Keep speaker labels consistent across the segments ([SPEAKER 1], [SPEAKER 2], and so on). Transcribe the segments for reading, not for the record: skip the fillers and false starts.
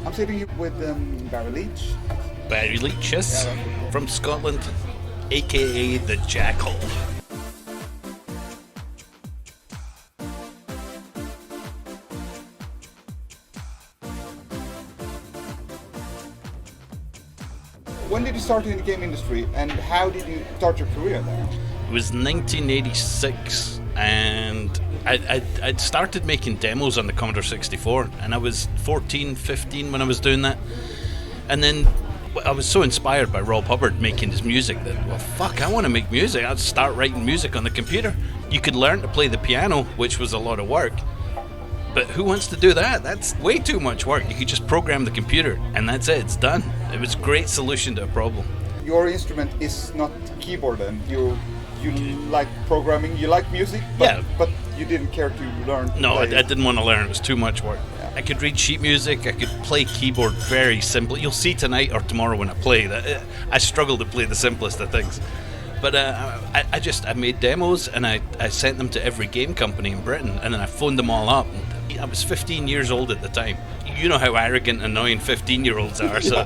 [SPEAKER 1] I'm sitting here with Barry Leitch.
[SPEAKER 2] Barry Leitch, yes, from Scotland, aka the Jackal.
[SPEAKER 1] When did you start in the game industry, and how did you start your career there?
[SPEAKER 2] It was 1986, and I'd started making demos on the Commodore 64, and I was 14, 15 when I was doing that. And then I was so inspired by Rob Hubbard making his music that, well, fuck, I want to make music. I'd start writing music on the computer. You could learn to play the piano, which was a lot of work. But who wants to do that? That's way too much work. You could just program the computer, and that's it. It's done. It was a great solution to a problem.
[SPEAKER 1] Your instrument is not keyboard, and you like programming, you like music, but you didn't care to learn.
[SPEAKER 2] No, I didn't want to learn. It was too much work. Yeah. I could read sheet music. I could play keyboard very simply. You'll see tonight or tomorrow when I play that I struggle to play the simplest of things. But I made demos, and I sent them to every game company in Britain, and then I phoned them all up. I was 15 years old at the time. You know how arrogant, annoying 15-year-olds are. So,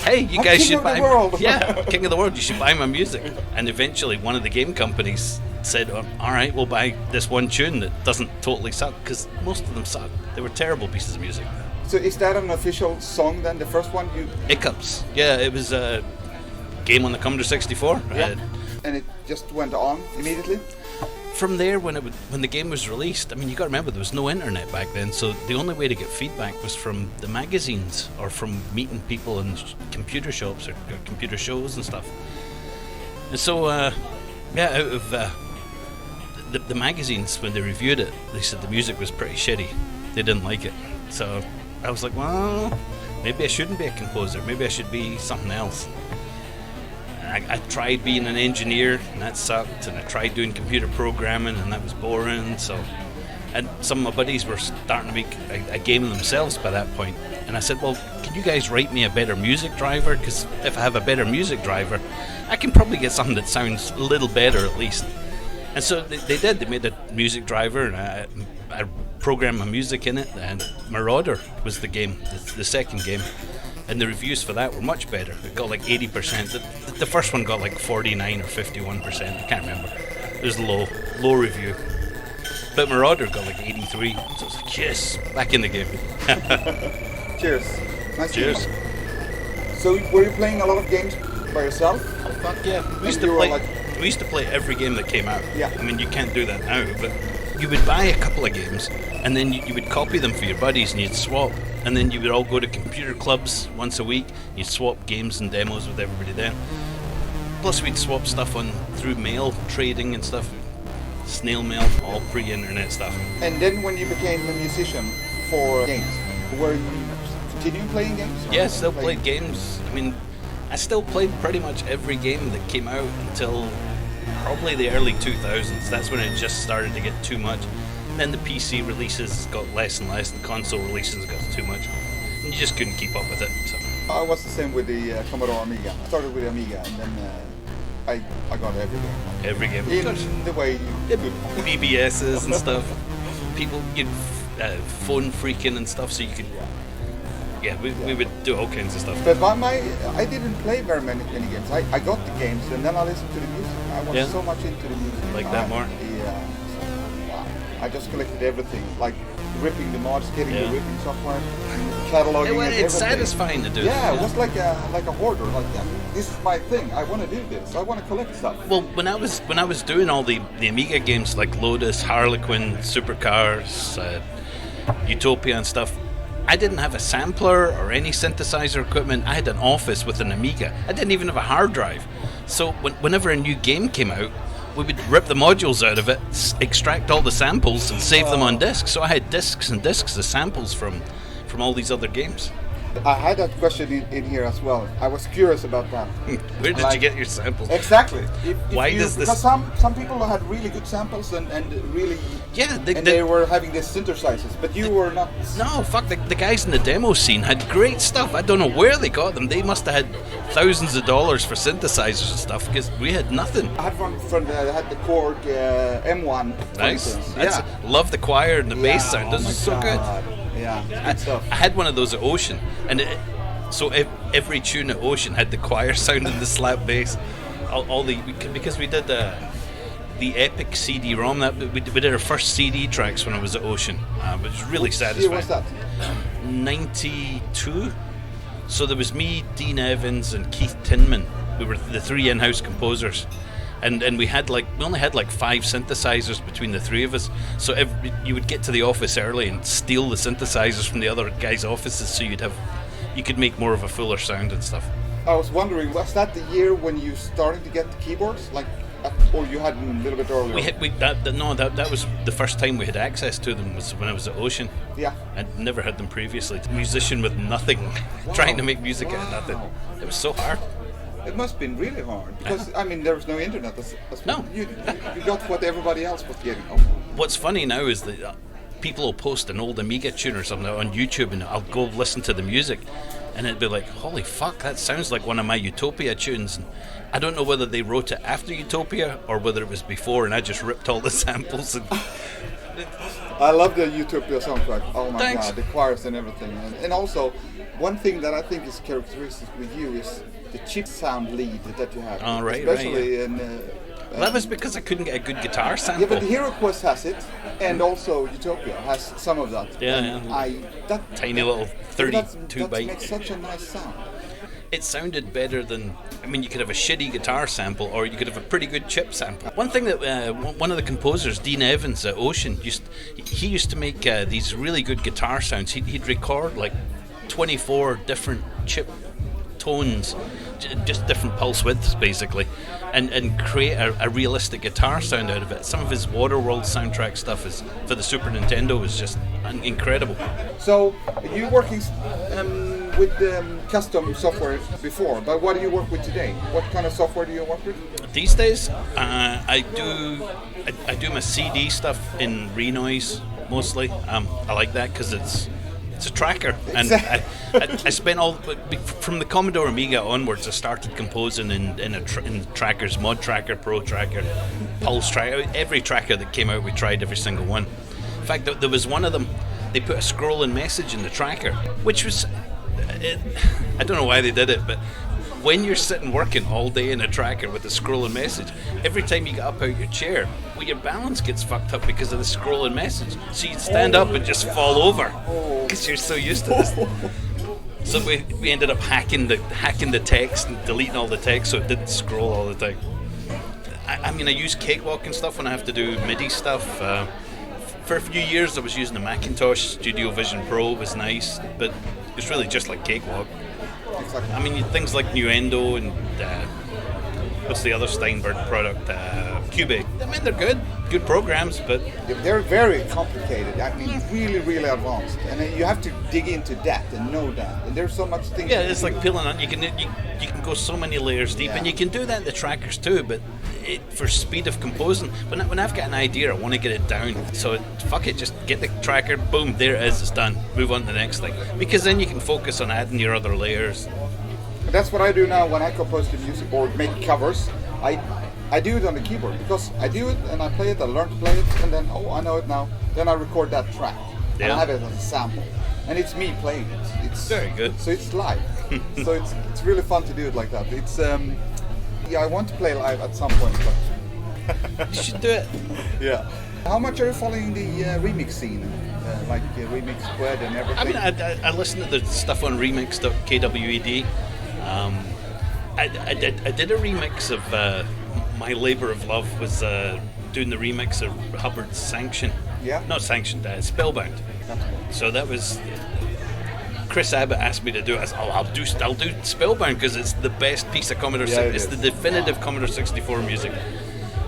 [SPEAKER 2] hey, you guys should buy. King of the world. You should buy my music. And eventually, one of the game companies said, "All right, we'll buy this one tune that doesn't totally suck," because most of them suck. They were terrible pieces of music.
[SPEAKER 1] So, is that an official song then? The first one you?
[SPEAKER 2] Hiccups. Yeah, it was a game on the Commodore 64.
[SPEAKER 1] Yeah. And it just went on immediately?
[SPEAKER 2] From there, when the game was released, I mean, you got to remember there was no internet back then, so the only way to get feedback was from the magazines or from meeting people in computer shops or computer shows and stuff. And so, out of the magazines, when they reviewed it, they said the music was pretty shitty. They didn't like it. So I was like, well, maybe I shouldn't be a composer. Maybe I should be something else. I tried being an engineer, and that sucked, and I tried doing computer programming, and that was boring. So, and some of my buddies were starting to make a game themselves by that point, and I said, well, can you guys write me a better music driver? Because if I have a better music driver, I can probably get something that sounds a little better at least. And so they did. They made a music driver, and I programmed my music in it, and Marauder was the game, the second game. And the reviews for that were much better. It got like 80%. The first one got like 49 or 51%. I can't remember. It was low review. But Marauder got like 83. So I was like, yes, back in the game.
[SPEAKER 1] Cheers. Nice.
[SPEAKER 2] Cheers.
[SPEAKER 1] So were you playing a lot of games by yourself?
[SPEAKER 2] Oh, fuck yeah. We used to play every game that came out.
[SPEAKER 1] Yeah.
[SPEAKER 2] I mean, you can't do that now, but you would buy a couple of games, and then you would copy them for your buddies, and you'd swap. And then you would all go to computer clubs once a week. You'd swap games and demos with everybody there. Plus, we'd swap stuff through mail, trading and stuff. Snail mail, all pre-internet stuff.
[SPEAKER 1] And then when you became a musician for games, were you continuing playing games?
[SPEAKER 2] Yeah, still played games. I mean, I still played pretty much every game that came out until probably the early 2000s. That's when it just started to get too much. Then the PC releases got less and less, and console releases got too much, and you just couldn't keep up with it. So.
[SPEAKER 1] I was the same with the Commodore Amiga. I started with the Amiga, and then I got every game.
[SPEAKER 2] Every game.
[SPEAKER 1] In the way you could.
[SPEAKER 2] BBSs and stuff. People, you'd phone freaking and stuff, so you could. Yeah, we would do all kinds of stuff.
[SPEAKER 1] But I didn't play very many games. I got the games, and then I listened to the music. I was so much into the music.
[SPEAKER 2] Like that more?
[SPEAKER 1] Yeah. I just collected everything, like ripping the mods, getting the ripping software, cataloging it.
[SPEAKER 2] It's satisfying to do.
[SPEAKER 1] Yeah, it was like a hoarder. Like, this is my thing. I want to do this. I want to collect stuff.
[SPEAKER 2] Well, when I was doing all the Amiga games like Lotus, Harlequin, Supercars, Utopia and stuff, I didn't have a sampler or any synthesizer equipment. I had an office with an Amiga. I didn't even have a hard drive. So whenever a new game came out, we would rip the modules out of it, extract all the samples, and save them on discs. So I had discs and discs of samples from all these other games.
[SPEAKER 1] I had that question in here as well. I was curious about that.
[SPEAKER 2] Where did you get your samples?
[SPEAKER 1] Exactly.
[SPEAKER 2] Why does this?
[SPEAKER 1] Because some people had really good samples and really.
[SPEAKER 2] Yeah,
[SPEAKER 1] they were having these synthesizers, but you were not.
[SPEAKER 2] No, fuck. The guys in the demo scene had great stuff. I don't know where they got them. They must have had thousands of dollars for synthesizers and stuff because we had nothing.
[SPEAKER 1] I had one friend that had the Korg M1.
[SPEAKER 2] Nice. Love the choir and the bass sound. This is so good.
[SPEAKER 1] Yeah, good stuff.
[SPEAKER 2] I had one of those at Ocean, and so every tune at Ocean had the choir sound and the slap bass. Because we did the Epic CD-ROM. We did our first CD tracks when I was at Ocean, which was really satisfying.
[SPEAKER 1] What year was that?
[SPEAKER 2] 92. So there was me, Dean Evans, and Keith Tinman. We were the three in-house composers, and we only had like 5 synthesizers between the three of us. So you would get to the office early and steal the synthesizers from the other guys' offices, so you could make more of a fuller sound and stuff.
[SPEAKER 1] I was wondering, was that the year when you started to get the keyboards, or you had them a little bit earlier?
[SPEAKER 2] That was the first time we had access to them, was when I was at Ocean.
[SPEAKER 1] Yeah.
[SPEAKER 2] I'd never had them previously. A musician with nothing, trying to make music out of nothing. It was so hard.
[SPEAKER 1] It must have been really hard, because there was no internet.
[SPEAKER 2] No.
[SPEAKER 1] You got what everybody else was getting. Oh.
[SPEAKER 2] What's funny now is that people will post an old Amiga tune or something on YouTube, and I'll go listen to the music, and it'd be like, holy fuck, that sounds like one of my Utopia tunes. And I don't know whether they wrote it after Utopia or whether it was before, and I just ripped all the samples. And
[SPEAKER 1] I love the Utopia soundtrack. Oh my
[SPEAKER 2] Thanks.
[SPEAKER 1] god, the choirs and everything. And also, one thing that I think is characteristic with you is the chip sound lead that you have.
[SPEAKER 2] Oh, right,
[SPEAKER 1] especially
[SPEAKER 2] right,
[SPEAKER 1] in...
[SPEAKER 2] that was because I couldn't get a good guitar sample.
[SPEAKER 1] Yeah, but the Hero Quest has it, and also Utopia has some of that.
[SPEAKER 2] Yeah.
[SPEAKER 1] That
[SPEAKER 2] tiny little 32
[SPEAKER 1] that
[SPEAKER 2] byte.
[SPEAKER 1] makes such a nice sound.
[SPEAKER 2] It sounded better than... you could have a shitty guitar sample, or you could have a pretty good chip sample. One thing that one of the composers, Dean Evans at Ocean, he used to make these really good guitar sounds. He'd record like 24 different chip tones, just different pulse widths basically, and create a realistic guitar sound out of it. Some of his Waterworld soundtrack stuff for the Super Nintendo was just incredible.
[SPEAKER 1] So you working with custom software before, but what do you work with today? What kind of software do you work with?
[SPEAKER 2] These days, I do my CD stuff in Renoise mostly. I like that because it's a tracker, and I spent from the Commodore Amiga onwards. I started composing in trackers, Mod Tracker, Pro Tracker, Pulse Tracker. Every tracker that came out, we tried every single one. In fact, there was one of them. They put a scrolling message in the tracker, which was I don't know why they did it, but when you're sitting working all day in a tracker with a scrolling message, every time you get up out your chair, your balance gets fucked up because of the scrolling message. So you'd stand up and just fall over because you're so used to this. So we ended up hacking the text and deleting all the text so it didn't scroll all the time. I use Cakewalk and stuff when I have to do MIDI stuff. For a few years I was using the Macintosh Studio Vision Pro. It was nice, but it's really just like Cakewalk.
[SPEAKER 1] Exactly.
[SPEAKER 2] Things like Nuendo and what's the other Steinberg product? Cubase. They're good programs, but
[SPEAKER 1] they're very complicated. Really, really advanced, and then you have to dig into that and know that. And there's so much things.
[SPEAKER 2] Yeah, it's like peeling on. You can go so many layers deep, and you can do that in the trackers too. But for speed of composing, when I've got an idea, I want to get it down. So fuck it, just get the tracker. Boom, there it is. It's done. Move on to the next thing, because then you can focus on adding your other layers.
[SPEAKER 1] That's what I do now when I compose the music or make covers. I do it on the keyboard because I do it and I play it, I learn to play it, and then I know it now. Then I record that track and I have it as a sample, and it's me playing it. It's
[SPEAKER 2] very good.
[SPEAKER 1] So it's live. So it's really fun to do it like that. It's I want to play live at some point, but
[SPEAKER 2] you should do it.
[SPEAKER 1] Yeah. How much are you following the remix scene? Like Remix Squad and everything?
[SPEAKER 2] I listen to the stuff on remix.kwed. I did a remix of My Labor of Love, was doing the remix of Hubbard's Sanction.
[SPEAKER 1] Yeah?
[SPEAKER 2] Not Sanctioned, Spellbound. So that was... Chris Abbott asked me to do it. I said, I'll do Spellbound because it's the best piece of Commodore 64. It's the definitive Commodore 64 music.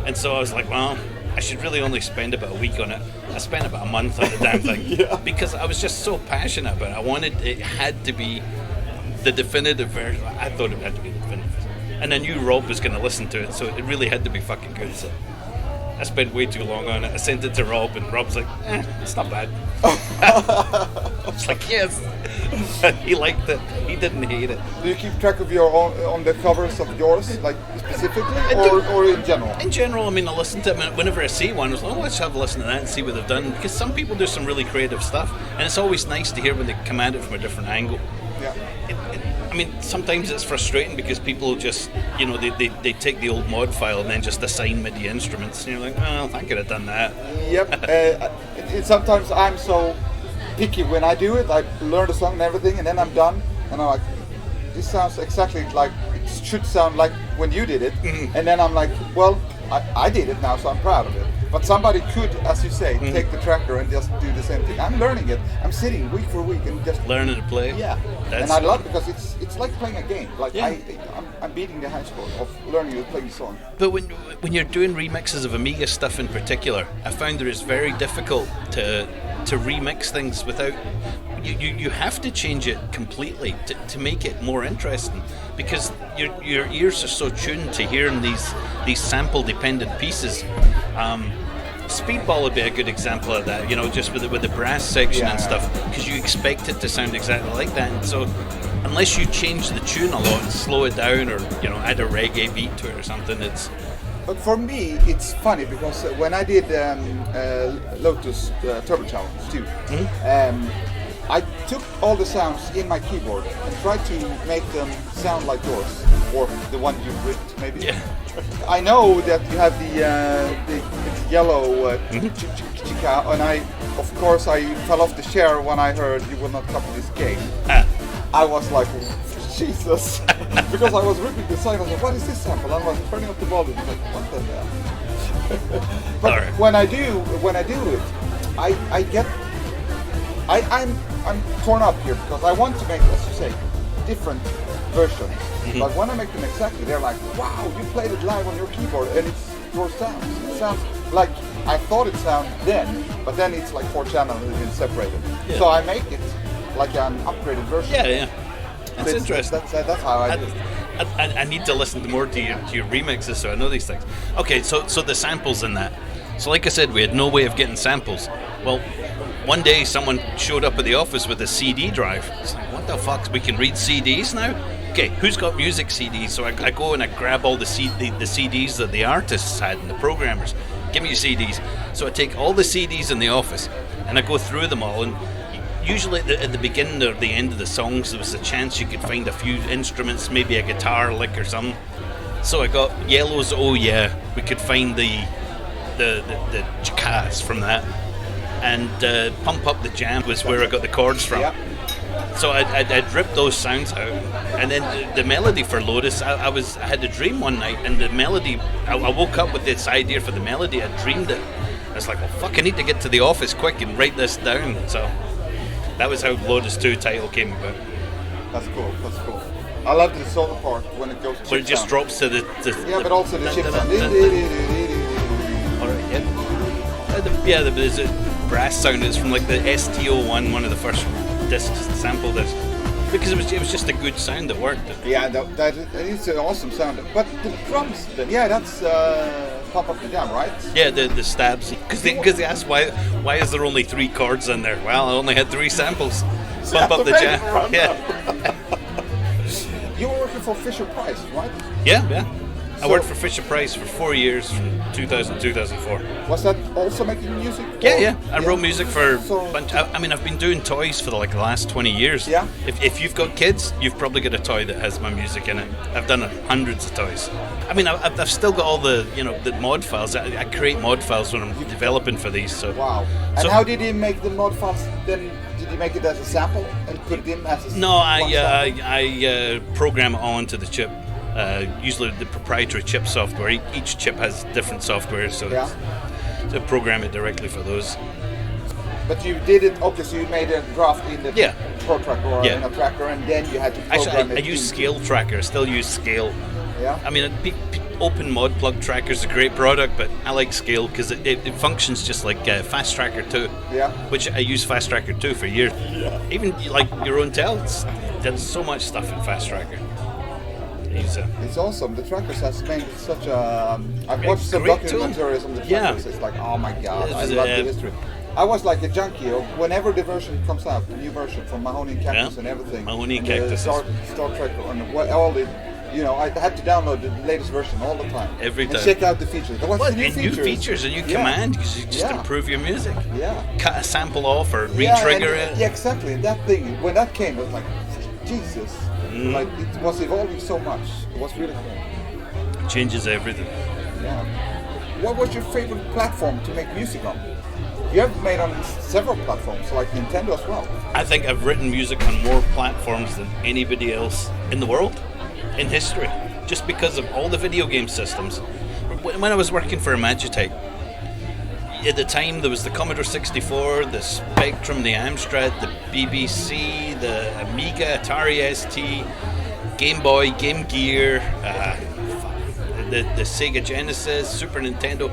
[SPEAKER 2] And so I was like, well, I should really only spend about a week on it. I spent about a month on the damn thing because I was just so passionate about it. It had to be the definitive version. I thought it had to be the definitive. And I knew Rob was going to listen to it, so it really had to be fucking good. So I spent way too long on it. I sent it to Rob, and Rob's like, it's not bad. I was like, yes. He liked it. He didn't hate it.
[SPEAKER 1] Do you keep track of your own on the covers of yours, like specifically, or in general?
[SPEAKER 2] In general, I mean, I listen to them whenever I see one. I was like, oh, let's have a listen to that and see what they've done. Because some people do some really creative stuff, and it's always nice to hear when they come at it from a different angle.
[SPEAKER 1] Yeah.
[SPEAKER 2] I mean, sometimes it's frustrating because people just, you know, they take the old mod file and then just assign MIDI instruments. And you're like, well, I could have done that.
[SPEAKER 1] Yep. Sometimes I'm so picky when I do it. I learn the song and everything, and then I'm done, and I'm like, this sounds exactly like it should sound like when you did it. Mm-hmm. And then I'm like, well, I did it now, so I'm proud of it. But somebody could, as you say, take the tracker and just do the same thing. I'm learning it. I'm sitting week for week and just
[SPEAKER 2] learning to play.
[SPEAKER 1] Yeah, and I love it because it's like playing a game. Like I'm beating the high score of learning to play the song.
[SPEAKER 2] But when you're doing remixes of Amiga stuff in particular, I found that it's very difficult to remix things without. You have to change it completely to make it more interesting, because your ears are so tuned to hearing these sample dependent pieces. Speedball would be a good example of that, you know, just with the brass section and stuff, because you expect it to sound exactly like that, and so unless you change the tune a lot and slow it down, or you know, add a reggae beat to it or something, it's.
[SPEAKER 1] But for me, it's funny because when I did Lotus Turbo Challenge too, I took all the sounds in my keyboard and tried to make them sound like yours, or the one you ripped, maybe.
[SPEAKER 2] Yeah.
[SPEAKER 1] I know that you have the yellow chica, and of course, I fell off the chair when I heard you will not copy this game. I was like, Jesus, because I was ripping the song. I was like, what is this sample? And I was turning up the volume. I was like, what the hell? But when I do it, I'm torn up here because I want to make, as you say, different versions. Mm-hmm. But when I make them exactly, they're like, wow, you played it live on your keyboard and it's your sounds. It sounds like I thought it sounded then, but then it's like 4 channels and it's separated. Yeah. So I make it like an upgraded version.
[SPEAKER 2] Yeah. That's interesting.
[SPEAKER 1] That's how I do it.
[SPEAKER 2] I need to listen more to your remixes so I know these things. Okay, so the samples in that. So like I said, we had no way of getting samples. Well, one day someone showed up at the office with a CD drive. It's like, what the fuck? We can read CDs now? Okay, who's got music CDs? So I go and I grab all the CDs that the artists had and the programmers. Give me your CDs. So I take all the CDs in the office and I go through them all, and usually at the beginning or the end of the songs there was a chance you could find a few instruments, maybe a guitar lick or something. So I got Yellow's Oh Yeah, we could find the jazz from that, and Pump Up the Jam was where I got the chords from. Yep. So I'd ripped those sounds out, and then the melody for Lotus, I had a dream one night, and the melody, I woke up with this idea for the melody. I dreamed it. I was like, well, fuck, I need to get to the office quick and write this down. So that was how Lotus 2 title came about.
[SPEAKER 1] That's cool. I love the solo part when it goes to
[SPEAKER 2] where it just drops to the
[SPEAKER 1] yeah, but also the chip sound.
[SPEAKER 2] Alright, yeah. There's a brass sound. It's from like the STO1, one of the first discs, sample discs, because it was just a good sound that worked.
[SPEAKER 1] Yeah, that is an awesome sound. But the drums, then, that's Pump Up the Jam, right?
[SPEAKER 2] Yeah, the stabs. Because they asked why is there only 3 chords in there? Well, I only had 3 samples. Pump Up the Jam. Yeah.
[SPEAKER 1] You were working for Fisher Price, right?
[SPEAKER 2] Yeah. I worked for Fisher Price for 4 years, from 2000 to 2004.
[SPEAKER 1] Was that also making music?
[SPEAKER 2] Yeah. I wrote music for a bunch. I mean, I've been doing toys for the last 20 years.
[SPEAKER 1] Yeah.
[SPEAKER 2] If you've got kids, you've probably got a toy that has my music in it. I've done hundreds of toys. I mean, I've still got all the mod files. I create mod files when I'm developing for these. So.
[SPEAKER 1] Wow. And how did you make the mod files then? Did you make it as a sample and put it in as a
[SPEAKER 2] No, I program it onto the chip. Usually the proprietary chip software. Each chip has different software, so to program it directly for those.
[SPEAKER 1] But you did it, okay, so you made a draft in the Pro Tracker or in a tracker, and then you had to program it.
[SPEAKER 2] I use Scale Tracker. I still use Scale.
[SPEAKER 1] Yeah.
[SPEAKER 2] I mean, Open Mod Plug Tracker is a great product, but I like Scale because it functions just like Fast Tracker 2.
[SPEAKER 1] Yeah.
[SPEAKER 2] Which I use Fast Tracker 2 for years. Yeah. Even like your own tells, there's so much stuff in Fast Tracker.
[SPEAKER 1] It's awesome. The trackers has made such a. I've watched some documentaries on the trackers. It's like, oh my god, I love the history. I was like a junkie of whenever the version comes out, the new version from Mahoney and Cactus and everything.
[SPEAKER 2] Mahoney and Cactus.
[SPEAKER 1] Star Trek and all the, I had to download the latest version all the time.
[SPEAKER 2] Every time.
[SPEAKER 1] And check out the features. What's the new features?
[SPEAKER 2] New features, a new command, because you just improve your music.
[SPEAKER 1] Yeah.
[SPEAKER 2] Cut a sample off or re-trigger it.
[SPEAKER 1] Yeah, exactly. That thing, when that came, it was like, Jesus. Like, it was evolving so much. It was really cool.
[SPEAKER 2] It changes everything.
[SPEAKER 1] Yeah. What was your favorite platform to make music on? You have made on several platforms, like Nintendo as well. I
[SPEAKER 2] think I've written music on more platforms than anybody else in the world, in history, just because of all the video game systems. When I was working for Imagitech, at the time there was the Commodore 64, the Spectrum, the Amstrad, the BBC, the Amiga, Atari ST, Game Boy, Game Gear, the Sega Genesis, Super Nintendo,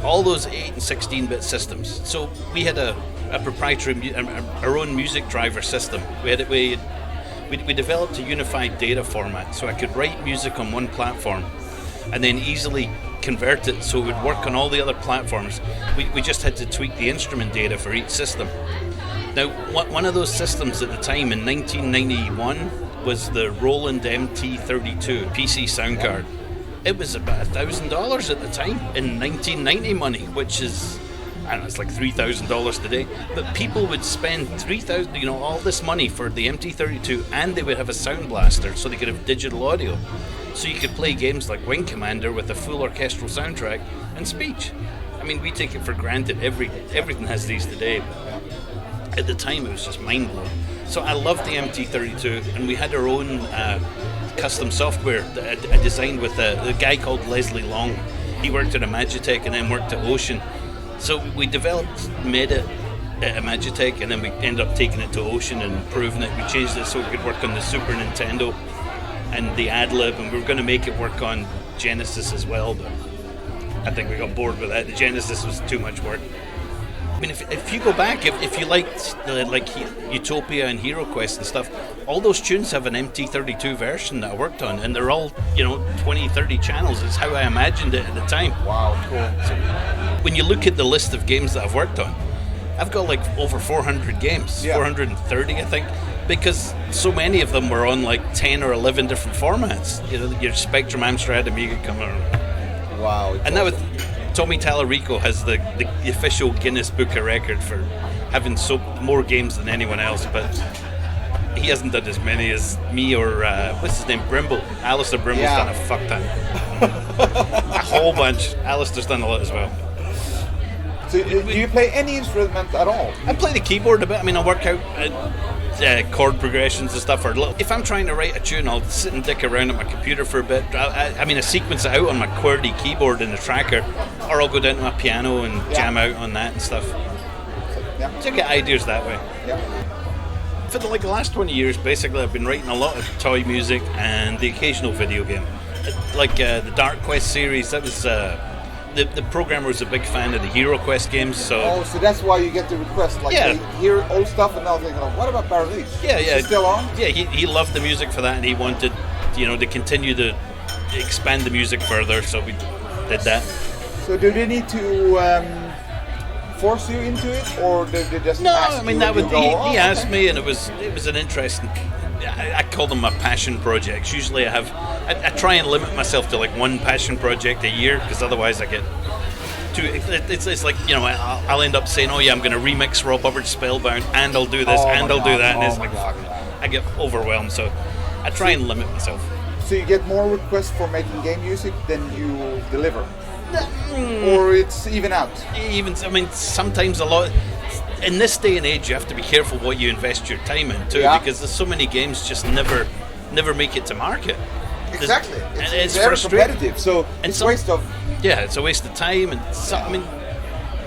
[SPEAKER 2] all those 8 and 16-bit systems. So we had a proprietary, our own music driver system. We developed a unified data format, so I could write music on one platform and then easily convert it so it would work on all the other platforms. We just had to tweak the instrument data for each system. Now, one of those systems at the time in 1991 was the Roland MT32 PC sound card. It was about $1,000 at the time in 1990 money, which is, I don't know, it's like $3,000 today. But people would spend $3,000, all this money for the MT32, and they would have a sound blaster, so they could have digital audio. So you could play games like Wing Commander with a full orchestral soundtrack and speech. I mean, we take it for granted. Everything has these today. At the time, it was just mind-blowing. So I loved the MT32, and we had our own custom software that I designed with a guy called Leslie Long. He worked at Imagitech and then worked at Ocean. So we made it at Imagitech, and then we ended up taking it to Ocean and improving it. We changed it so it could work on the Super Nintendo and the Ad-Lib, and we were going to make it work on Genesis as well, but I think we got bored with that. The Genesis was too much work. I mean, if you go back, if you liked like Utopia and Hero Quest and stuff, all those tunes have an MT32 version that I worked on, and they're all 20, 30 channels. It's how I imagined it at the time.
[SPEAKER 1] Wow, cool.
[SPEAKER 2] So when you look at the list of games that I've worked on, I've got like over 400 games, 430 I think, because so many of them were on like 10 or 11 different formats. Your Spectrum, Amstrad, Amiga come on.
[SPEAKER 1] Wow.
[SPEAKER 2] And that was Tommy Tallarico has the official Guinness Book of Record for having more games than anyone else, but he hasn't done as many as me or what's his name, Brimble. Alistair Brimble's done a fuck ton. A whole bunch. Alistair's done a lot as well.
[SPEAKER 1] So do you play any instrument at all?
[SPEAKER 2] I play the keyboard a bit. I mean, I work out chord progressions and stuff. If I'm trying to write a tune, I'll sit and dick around at my computer for a bit. I mean, I sequence it out on my QWERTY keyboard in the tracker, or I'll go down to my piano and jam out on that and stuff. So I get ideas that way. For the last 20 years, basically, I've been writing a lot of toy music and the occasional video game. Like the Dark Quest series, that was... The programmer was a big fan of the Hero Quest games, so...
[SPEAKER 1] so that's why you get the request, they hear old stuff and now they go, what about Barry Leitch? Is he still on?
[SPEAKER 2] Yeah, he loved the music for that, and he wanted, to continue to expand the music further, so we did that.
[SPEAKER 1] So do they need to force you into it, or did they just ask
[SPEAKER 2] he asked me, and it was an interesting... I call them my passion projects. Usually I try and limit myself to like one passion project a year, because otherwise I get too, it's like, I'll end up saying, I'm going to remix Rob Hubbard's Spellbound, and I'll do this, and I'll do that, and it's like, I get overwhelmed, so I try and limit myself.
[SPEAKER 1] So you get more requests for making game music than you deliver? Or it's even out?
[SPEAKER 2] Sometimes a lot... In this day and age, you have to be careful what you invest your time in too, because there's so many games just never make it to market.
[SPEAKER 1] Exactly, it's
[SPEAKER 2] very
[SPEAKER 1] competitive. So it's a waste of.
[SPEAKER 2] Yeah, it's a waste of time and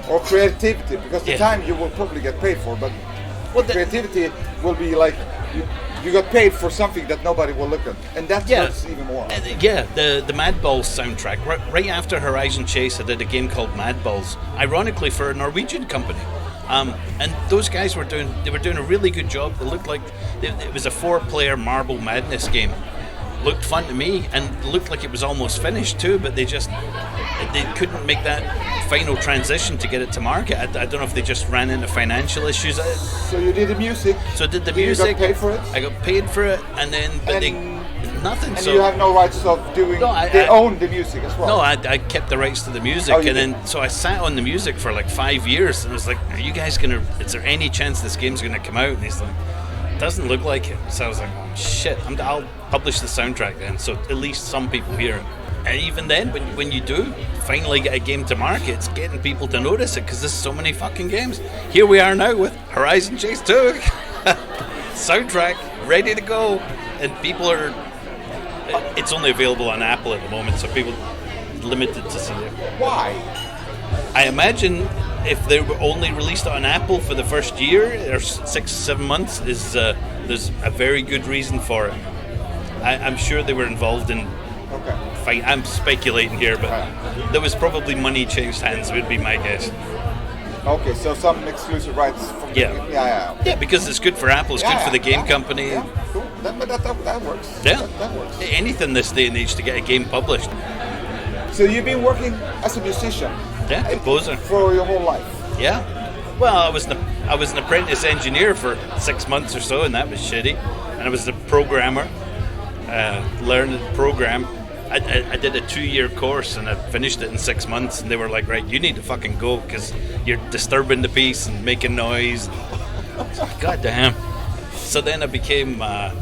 [SPEAKER 1] or creativity, because the time you will probably get paid for, but creativity will be like you got paid for something that nobody will look at, and that's what's even more.
[SPEAKER 2] The Mad Balls soundtrack. Right after Horizon Chase, I did a game called Mad Balls, ironically for a Norwegian company. And those guys were doing a really good job. It looked like it was a 4-player Marble Madness game, looked fun to me and looked like it was almost finished too, but they couldn't make that final transition to get it to market. I don't know if they just ran into financial issues.
[SPEAKER 1] So you did the music.
[SPEAKER 2] So I did the music.
[SPEAKER 1] You got paid for it?
[SPEAKER 2] I got paid for it, and then nothing.
[SPEAKER 1] And
[SPEAKER 2] so
[SPEAKER 1] you have no rights of doing. They own the music as well.
[SPEAKER 2] No, I kept the rights to the music, and then so I sat on the music for like 5 years, and I was like, "Are you guys gonna? Is there any chance this game's gonna come out?" And he's like, "Doesn't look like it." So I was like, "Oh shit! I'll publish the soundtrack then, so at least some people hear it." And even then, when you do finally get a game to market, it's getting people to notice it because there's so many fucking games. Here we are now with Horizon Chase 2 soundtrack ready to go, and people are. It's only available on Apple at the moment, so people limited to see it.
[SPEAKER 1] Why?
[SPEAKER 2] I imagine if they were only released on Apple for the first year or 6-7 months, there's a very good reason for it. I'm sure they were involved in.
[SPEAKER 1] Okay.
[SPEAKER 2] Fine, I'm speculating here, but there was probably money changed hands. Would be my guess.
[SPEAKER 1] Okay, so some exclusive rights.
[SPEAKER 2] Yeah, because it's good for Apple. It's good for the game company.
[SPEAKER 1] Yeah, cool. That works.
[SPEAKER 2] Yeah,
[SPEAKER 1] that works.
[SPEAKER 2] Anything this day and age to get a game published.
[SPEAKER 1] So you've been working as a musician.
[SPEAKER 2] Yeah, composer
[SPEAKER 1] for your whole life.
[SPEAKER 2] Yeah. Well, I was an apprentice engineer for 6 months or so, and that was shitty. And I was a programmer, learning to program. I did a 2-year course and I finished it in 6 months, and they were like, right, you need to fucking go because you're disturbing the peace and making noise. God damn. So then I became, I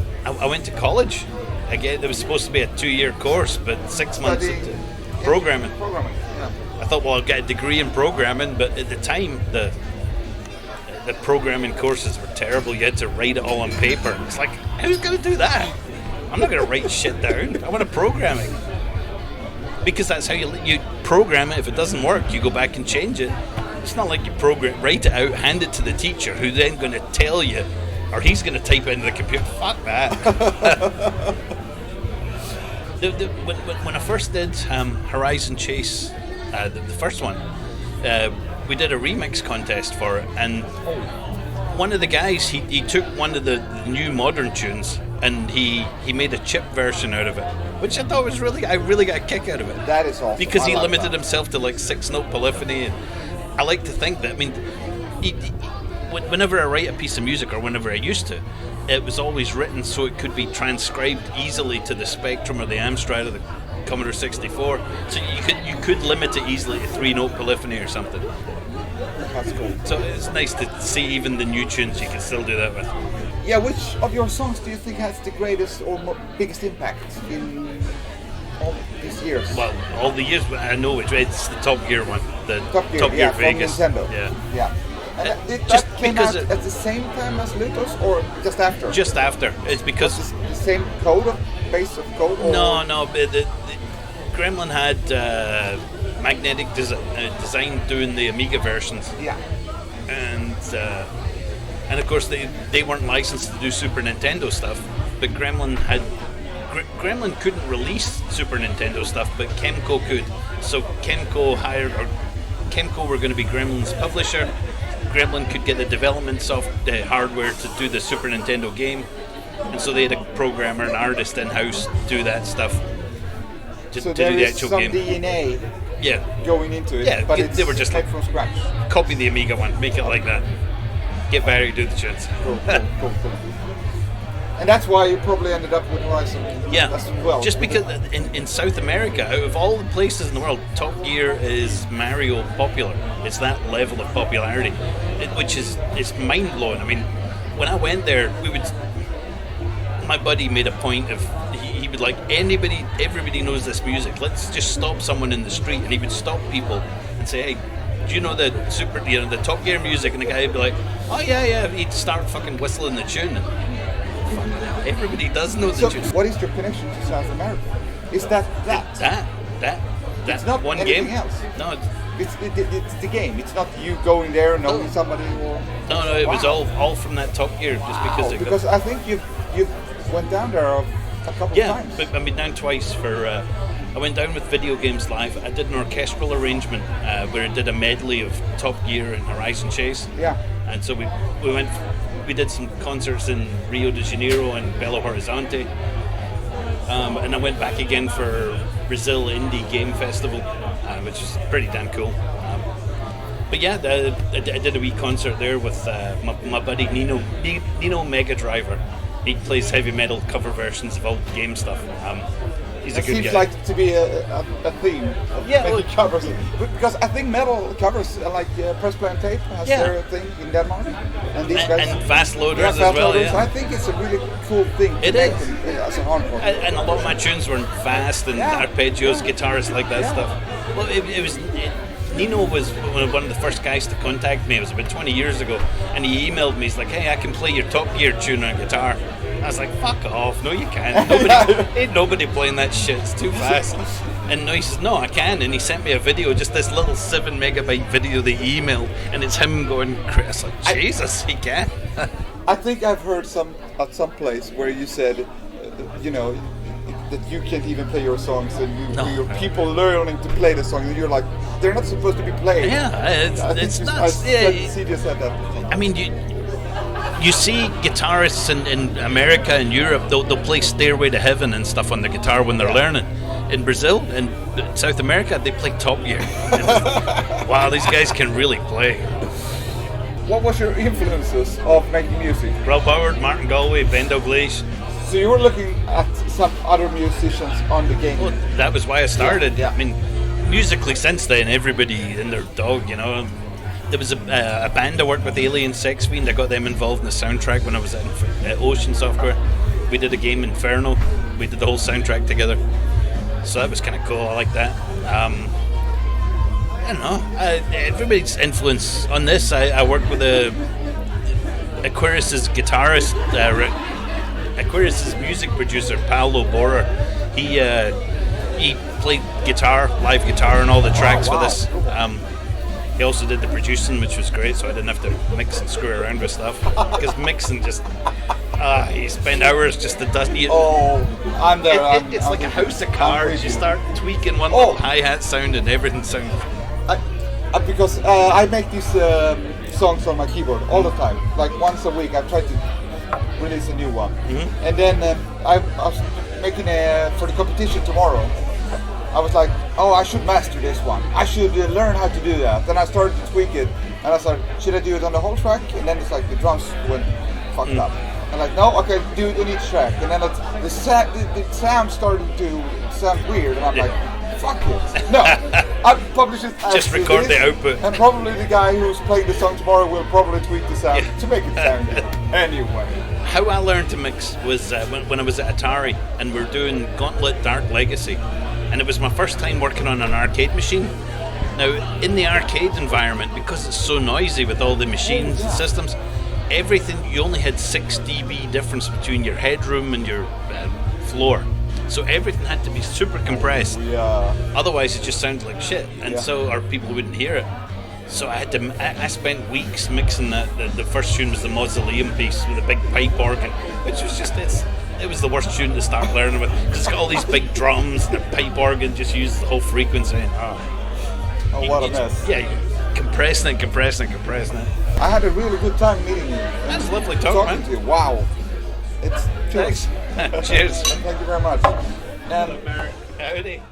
[SPEAKER 2] went to college. Again, it was supposed to be a 2-year course, but 6 months into programming. I thought, well, I'll get a degree in programming, but at the time, the programming courses were terrible. You had to write it all on paper. It's like, who's going to do that? I'm not going to write shit down. I want to program it. Because that's how you program it. If it doesn't work, you go back and change it. It's not like you write it out, hand it to the teacher, who's then going to tell you, or he's going to type it into the computer. Fuck that. When I first did Horizon Chase, the first one, we did a remix contest for it, and one of the guys, he took one of the new modern tunes and he made a chip version out of it, which I thought was I really got a kick out of it.
[SPEAKER 1] That is awesome.
[SPEAKER 2] Because he limited himself to like 6-note polyphony, and I like to think that, I mean, whenever I write a piece of music, or whenever I used to, it was always written so it could be transcribed easily to the Spectrum or the Amstrad or the Commodore 64. So you could limit it easily to 3-note polyphony or something.
[SPEAKER 1] That's cool.
[SPEAKER 2] So it's nice to see even the new tunes you can still do that with.
[SPEAKER 1] Yeah, which of your songs do you think has the greatest or biggest impact in all these years?
[SPEAKER 2] Well, all the years, I know it's the Top Gear one. The
[SPEAKER 1] Top Gear
[SPEAKER 2] Vegas.
[SPEAKER 1] From Nintendo.
[SPEAKER 2] Yeah.
[SPEAKER 1] And did
[SPEAKER 2] just
[SPEAKER 1] that came
[SPEAKER 2] because
[SPEAKER 1] out at the same time as Lotus, or just after?
[SPEAKER 2] Just after. It's because
[SPEAKER 1] the same base of code? Or?
[SPEAKER 2] No. The Gremlin had magnetic design doing the Amiga versions.
[SPEAKER 1] Yeah.
[SPEAKER 2] And of course they weren't licensed to do Super Nintendo stuff, but Gremlin couldn't release Super Nintendo stuff, but Kemco could. So Kemco were going to be Gremlin's publisher. Gremlin could get the development hardware to do the Super Nintendo game, and so they had a programmer, an artist in-house do that stuff to do the actual game.
[SPEAKER 1] So there is some DNA going into it,
[SPEAKER 2] yeah,
[SPEAKER 1] but
[SPEAKER 2] they were just
[SPEAKER 1] like from scratch.
[SPEAKER 2] Copy the Amiga one, make it like that. Get Barry to do the tunes.
[SPEAKER 1] Cool. And that's why you probably ended up with Horizon.
[SPEAKER 2] Yeah,
[SPEAKER 1] as well.
[SPEAKER 2] Just because in South America, out of all the places in the world, Top Gear is Mario popular. It's that level of popularity, which is mind-blowing. I mean, when I went there, my buddy made a point of, he would like, everybody knows this music. Let's just stop someone in the street, and he would stop people and say, hey, do you know the the Top Gear music? And the guy would be like, oh yeah. He'd start fucking whistling the tune. Everybody does know the tune.
[SPEAKER 1] What is your connection to South America? Is that?
[SPEAKER 2] It's
[SPEAKER 1] not
[SPEAKER 2] one
[SPEAKER 1] anything
[SPEAKER 2] game.
[SPEAKER 1] Else.
[SPEAKER 2] No,
[SPEAKER 1] it's the game. It's not you going there and knowing somebody. Or
[SPEAKER 2] no. It was all from that Top Gear, just
[SPEAKER 1] because I think you went down there a couple of times.
[SPEAKER 2] Yeah, but I've been down twice for. I went down with Video Games Live. I did an orchestral arrangement where I did a medley of Top Gear and Horizon Chase.
[SPEAKER 1] Yeah.
[SPEAKER 2] And so we did some concerts in Rio de Janeiro and Belo Horizonte. and I went back again for Brazil Indie Game Festival, which is pretty damn cool. But yeah, I did a wee concert there with my buddy Nino MegaDriver. He plays heavy metal cover versions of old game stuff. He's a good guy.
[SPEAKER 1] Seems like to be a theme of making covers, because I think metal covers like Press Play and Tape has their thing in Denmark, and these guys
[SPEAKER 2] and fast loaders as well.
[SPEAKER 1] Loaders. I think it's a really cool thing.
[SPEAKER 2] It is
[SPEAKER 1] as a hardcore.
[SPEAKER 2] And a lot of my tunes were fast and arpeggios, guitars like that stuff. Well, Nino was one of the first guys to contact me. It was about 20 years ago, and he emailed me. He's like, "Hey, I can play your Top Gear tune on guitar." I was like, "Fuck off! No, you can't. Ain't nobody playing that shit. It's too fast." And he says, "No, I can." And he sent me a video, just this little 7 megabyte video that he emailed, and it's him going, "Chris, like Jesus, he can."
[SPEAKER 1] I think I've heard at some place where you said, that you can't even play your songs, and your people learning to play the song, and you're like, they're not supposed to be played.
[SPEAKER 2] Yeah, it's nuts.
[SPEAKER 1] CD said that.
[SPEAKER 2] I mean, you see guitarists in America and Europe, they'll play Stairway to Heaven and stuff on the guitar when they're learning. In Brazil and South America, they play Top Gear. Wow, these guys can really play.
[SPEAKER 1] What was your influences of making music?
[SPEAKER 2] Rob Howard, Martin Galway, Ben Dalglish.
[SPEAKER 1] So you were looking at some other musicians on the game.
[SPEAKER 2] Well, that was why I started.
[SPEAKER 1] Yeah.
[SPEAKER 2] I mean, musically since then, everybody and their dog, There was a band I worked with, Alien Sex Fiend. I got them involved in the soundtrack when I was at Ocean Software. We did a game, Inferno. We did the whole soundtrack together. So that was kind of cool. I like that. I don't know. Everybody's influence on this. I worked with Aquarius's guitarist, Aquarius's music producer, Paolo Borra. He played live guitar on all the tracks for this. He also did the producing, which was great, so I didn't have to mix and screw around with stuff. Because mixing just... you spend hours just to dust.
[SPEAKER 1] I'm there.
[SPEAKER 2] It's like a house of cards. You start tweaking one little hi-hat sound and everything sounds...
[SPEAKER 1] Because I make these songs on my keyboard all the time. Like once a week, I try to release a new one. Mm-hmm. And then I was making for the competition tomorrow. I was like, I should master this one. I should learn how to do that. Then I started to tweak it, and I started, should I do it on the whole track? And then it's like the drums went fucked up. I'm like, no, okay, do it in each track. And then the sound started to sound weird, and I'm like, fuck it. No, I publish it as
[SPEAKER 2] just record the output.
[SPEAKER 1] And probably the guy who's playing the song tomorrow will probably tweak the sound to make it sound good. Anyway.
[SPEAKER 2] How I learned to mix was when I was at Atari, and we were doing Gauntlet Dark Legacy. And it was my first time working on an arcade machine. Now, in the arcade environment, because it's so noisy with all the machines and systems, everything, you only had 6 dB difference between your headroom and your floor. So everything had to be super compressed. Otherwise, it just sounded like shit. And so our people wouldn't hear it. So I spent weeks mixing that. The first tune was the Mausoleum piece with a big pipe organ, which was just it was the worst tune to start learning with, because it's got all these big drums and the pipe organ just uses the whole frequency.
[SPEAKER 1] What a mess.
[SPEAKER 2] Compressing it.
[SPEAKER 1] I had a really good time meeting you.
[SPEAKER 2] That's lovely talking
[SPEAKER 1] to you. Wow. It's
[SPEAKER 2] Thanks. Cheers.
[SPEAKER 1] Thank you very much.
[SPEAKER 2] Howdy.